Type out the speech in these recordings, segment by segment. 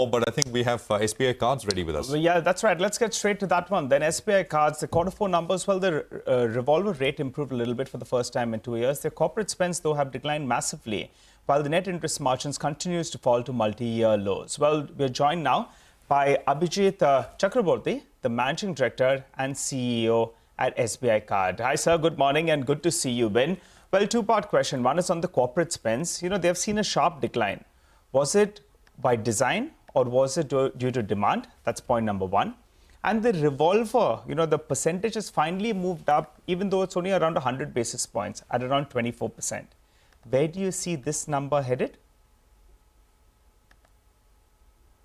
but I think we have SBI Cards ready with us. Well, yeah, that's right. Let's get straight to that one. Then SBI Cards, the quarter four numbers, well, the revolver rate improved a little bit for the first time in 2 years. Their corporate spends, though, have declined massively, while the net interest margins continues to fall to multi-year lows. Well, we're joined now by Abhijit Chakravorty, the Managing Director and CEO at SBI Card. Hi, sir. Good morning and good to see you, Ben. Well, two-part question. One is on the corporate spends. You know, they've seen a sharp decline. Was it by design or was it due to demand? That's point number one. And the revolver, you know, the percentage has finally moved up, even though it's only around 100 basis points at around 24%. Where do you see this number headed?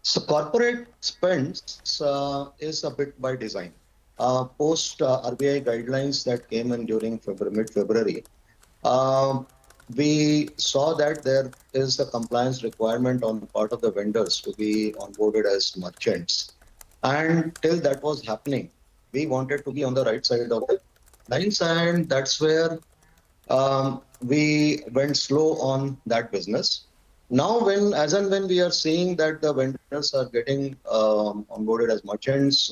So corporate spends is a bit by design. Post RBI guidelines that came in during mid-February, we saw that there is a compliance requirement on the part of the vendors to be onboarded as merchants. And till that was happening, we wanted to be on the right side of the lines, and that's where we went slow on that business. Now, as and when we are seeing that the vendors are getting onboarded as merchants,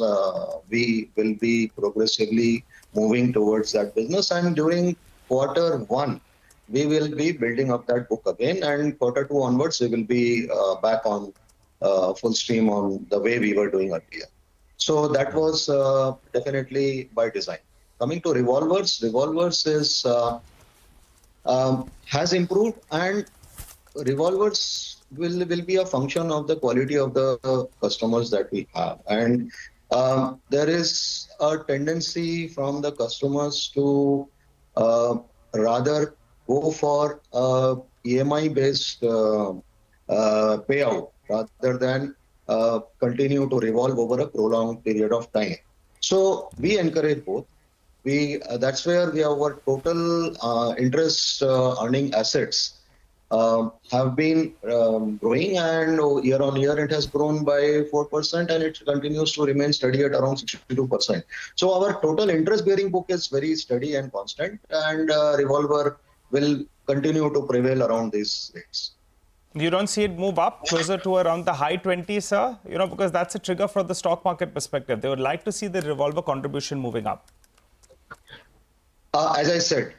we will be progressively moving towards that business. And during quarter one, we will be building up that book again. And quarter two onwards, we will be back on full stream on the way we were doing earlier. So that was definitely by design. Coming to revolvers is has improved, and revolvers will be a function of the quality of the customers that we have. And there is a tendency from the customers to rather go for EMI based payout rather than continue to revolve over a prolonged period of time. So we encourage both. That's where our total interest earning assets have been growing, and year on year it has grown by 4%, and it continues to remain steady at around 62%. So our total interest bearing book is very steady and constant, and revolver will continue to prevail around these rates. You don't see it move up closer to around the high 20s, sir? You know, because that's a trigger for the stock market perspective. They would like to see the revolver contribution moving up. As I said,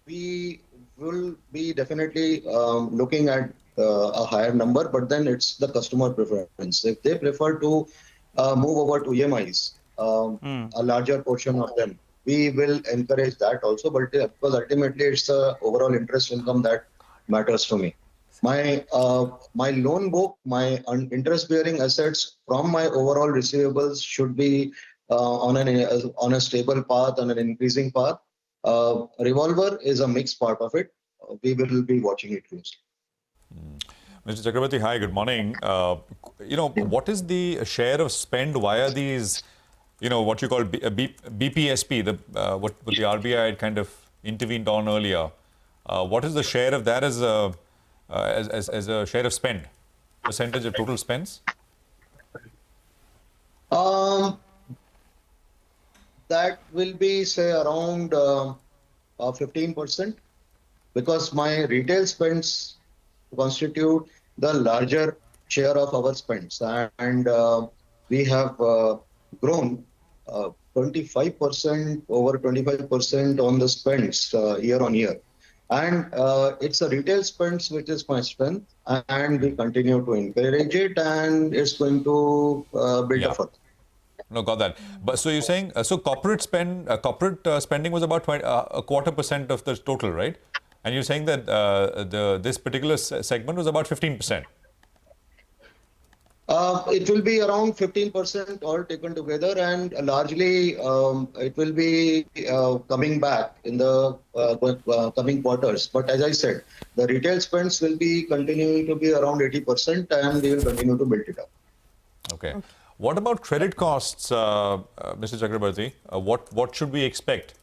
we will be definitely looking at a higher number, but then it's the customer preference. If they prefer to move over to EMIs, a larger portion of them, we will encourage that also. But because ultimately it's the overall interest income that matters to me. My loan book, my interest-bearing assets from my overall receivables should be on a stable path, on an increasing path. Revolver is a mixed part of it. We will be watching it closely. Mr. Chakravorty, hi, good morning. You know, what is the share of spend via these, you know, what you call BPSP, what the RBI had kind of intervened on earlier? What is the share of that as a share of spend, percentage of total spends? That will be, say, around 15%, because my retail spends constitute the larger share of our spends. And we have grown 25%, over 25% on the spends year on year. And it's a retail spends which is my strength, and we continue to encourage it, and it's going to build up further. No, got that. But so you're saying, so corporate spending was about a quarter percent of the total, right? And you're saying that this particular segment was about 15%. It will be around 15% all taken together, and largely it will be coming back in the coming quarters. But as I said, the retail spends will be continuing to be around 80%, and we will continue to build it up. Okay. What about credit costs, Mr. Chakraborty? What should we expect?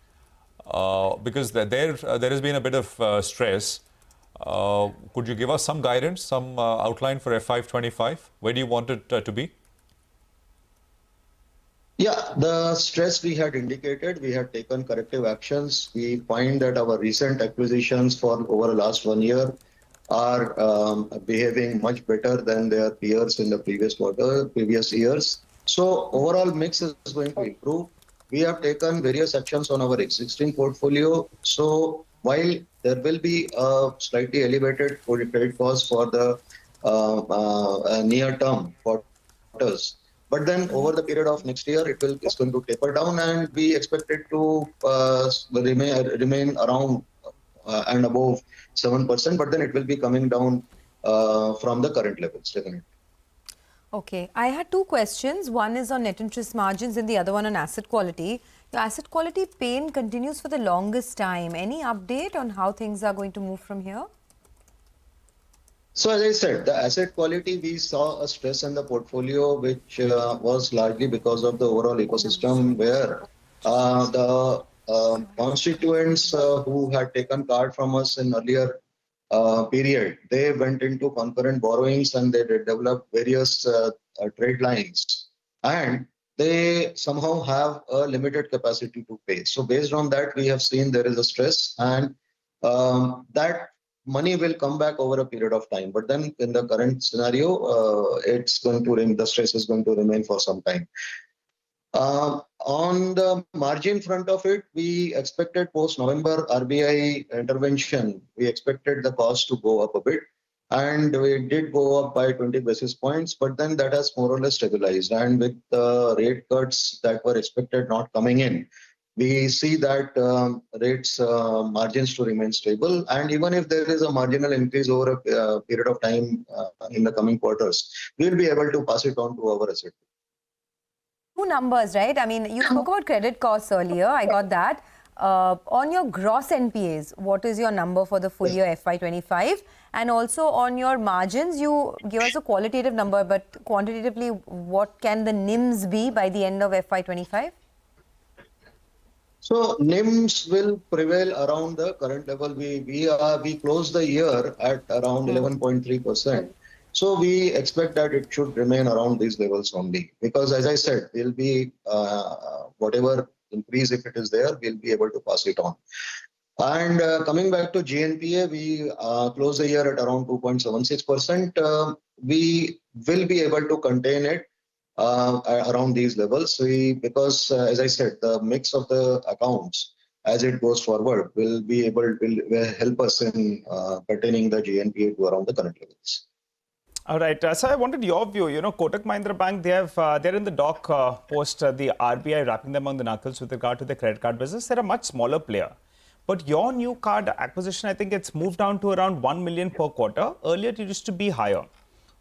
Because there has been a bit of stress. Could you give us some guidance, some outline for FY25? Where do you want it to be? Yeah, the stress we had indicated, we had taken corrective actions. We find that our recent acquisitions for over the last 1 year are behaving much better than their peers in the previous years. So overall mix is going to improve. We have taken various actions on our existing portfolio. So while there will be a slightly elevated credit cost for the near term quarters, but then over the period of next year, it's going to taper down, and we expect it to remain around and above 7%, but then it will be coming down from the current levels, definitely. Okay, I had two questions. One is on net interest margins and the other one on asset quality. Your asset quality pain continues for the longest time. Any update on how things are going to move from here? So as I said, the asset quality, we saw a stress in the portfolio, which was largely because of the overall ecosystem where the constituents who had taken card from us in earlier period, they went into concurrent borrowings and they developed various trade lines. And they somehow have a limited capacity to pay. So based on that, we have seen there is a stress, and that money will come back over a period of time. But then in the current scenario, the stress is going to remain for some time. On the margin front of it, we expected post-November RBI intervention, we expected the cost to go up a bit. And we did go up by 20 basis points, but then that has more or less stabilized. And with the rate cuts that were expected not coming in, we see that margins to remain stable. And even if there is a marginal increase over a period of time in the coming quarters, we'll be able to pass it on to our asset. Two numbers, right? I mean, you spoke about credit costs earlier. I got that. On your gross NPAs, what is your number for the full year FY25? And also on your margins, you give us a qualitative number, but quantitatively, what can the NIMs be by the end of FY25? So NIMs will prevail around the current level. We closed the year at around 11.3%. So we expect that it should remain around these levels only, because as I said, we'll be whatever increase, if it is there, we'll be able to pass it on. And coming back to GNPA, we closed the year at around 2.76%. We will be able to contain it around these levels. Because as I said, the mix of the accounts as it goes forward will help us in containing the GNPA to around the current levels. All right. So I wanted your view. You know, Kotak Mahindra Bank, they're in the dock post the RBI wrapping them on the knuckles with regard to the credit card business. They're a much smaller player. But your new card acquisition, I think it's moved down to around 1 million per quarter. Earlier, it used to be higher.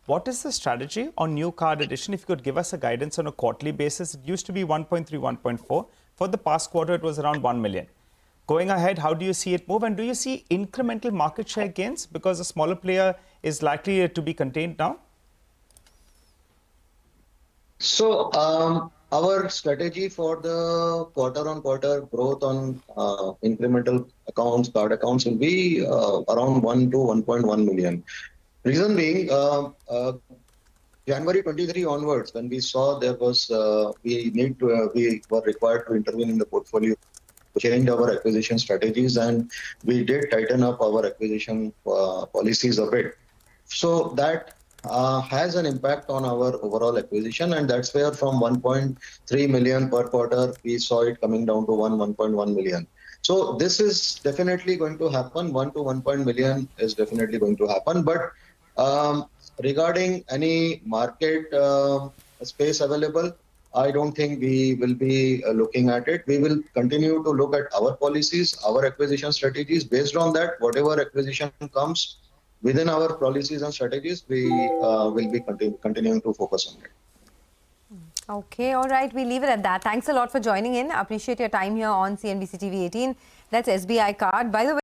What is the strategy on new card addition? If you could give us a guidance on a quarterly basis, it used to be 1.3, 1.4. For the past quarter, it was around 1 million. Going ahead, how do you see it move? And do you see incremental market share gains because a smaller player is likely to be contained now? So our strategy for the quarter-on-quarter growth on incremental accounts, card accounts, will be around 1 to 1.1 million. Reason being, January 23 onwards, when we saw there was we were required to intervene in the portfolio, change our acquisition strategies, and we did tighten up our acquisition policies a bit. So that has an impact on our overall acquisition, and that's where from 1.3 million per quarter, we saw it coming down to 1.1 million. So this is definitely going to happen. 1 to 1 million is definitely going to happen. But regarding any market space available, I don't think we will be looking at it. We will continue to look at our policies, our acquisition strategies. Based on that, whatever acquisition comes within our policies and strategies, we will be continuing to focus on it. Okay, all right. We leave it at that. Thanks a lot for joining in. I appreciate your time here on CNBC TV 18. That's SBI Card. By the way,